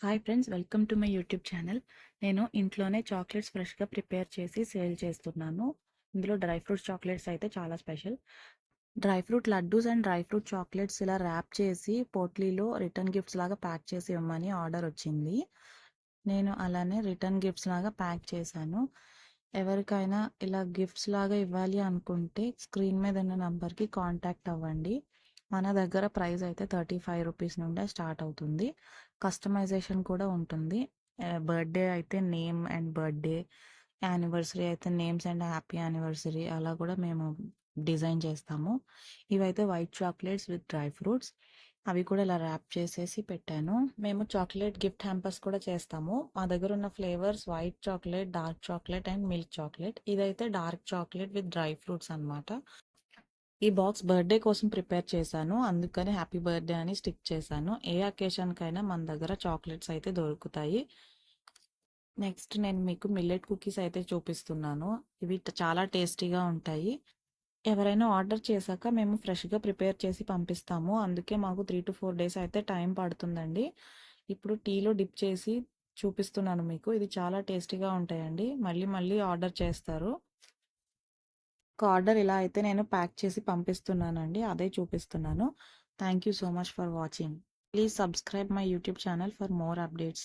Hi friends, welcome to my YouTube channel. నేను ఇంట్లోనే chocolates ఫ్రెష్గా ప్రిపేర్ చేసి సేల్ చేస్తున్నాను. ఇందులో డ్రై ఫ్రూట్స్ చాక్లెట్స్ అయితే చాలా special. Dry fruit laddoos and dry fruit chocolates ఇలా ర్యాప్ చేసి పోట్లీలో రిటర్న్ గిఫ్ట్స్ లాగా ప్యాక్ చేసి ఇవ్వమని ఆర్డర్ వచ్చింది. నేను అలానే రిటర్న్ గిఫ్ట్స్ లాగా ప్యాక్ చేశాను. ఎవరికైనా ఇలా గిఫ్ట్స్ లాగా ఇవ్వాలి అనుకుంటే స్క్రీన్ మీద ఉన్న నంబర్కి కాంటాక్ట్ అవ్వండి. మన దగ్గర ప్రైస్ అయితే 35 రూపీస్ నుండే స్టార్ట్ అవుతుంది. కస్టమైజేషన్ కూడా ఉంటుంది. బర్త్డే అయితే నేమ్ అండ్ బర్త్డే, యానివర్సరీ అయితే నేమ్స్ అండ్ హ్యాపీ యానివర్సరీ అలా కూడా మేము డిజైన్ చేస్తాము. ఇవైతే white chocolates with dry fruits, అవి కూడా ఇలా ర్యాప్ చేసేసి పెట్టాను. మేము చాక్లెట్ గిఫ్ట్ హ్యాంపర్స్ కూడా చేస్తాము. మా దగ్గర ఉన్న flavours white chocolate, dark chocolate and milk chocolate. ఇదైతే dark chocolate with dry fruits అన్నమాట. ఈ బాక్స్ బర్త్డే కోసం ప్రిపేర్ చేశాను, అందుకని హ్యాపీ బర్త్డే అని స్టిక్ చేశాను. ఏ అకేషన్కైనా మన దగ్గర చాక్లెట్స్ అయితే దొరుకుతాయి. నెక్స్ట్ నేను మీకు మిల్లెట్ కుకీస్ అయితే చూపిస్తున్నాను. ఇవి చాలా టేస్టీగా ఉంటాయి. ఎవరైనా ఆర్డర్ చేశాక మేము ఫ్రెష్గా ప్రిపేర్ చేసి పంపిస్తాము, అందుకే మాకు 3 to 4 డేస్ అయితే టైం పడుతుందండి. ఇప్పుడు టీలో డిప్ చేసి చూపిస్తున్నాను మీకు. ఇది చాలా టేస్టీగా ఉంటాయండి, మళ్ళీ మళ్ళీ ఆర్డర్ చేస్తారు. ఒక ఆర్డర్ ఇలా అయితే నేను ప్యాక్ చేసి పంపిస్తున్నానండి, అదే చూపిస్తున్నాను. Thank you so much for watching. Please subscribe my YouTube channel for more updates.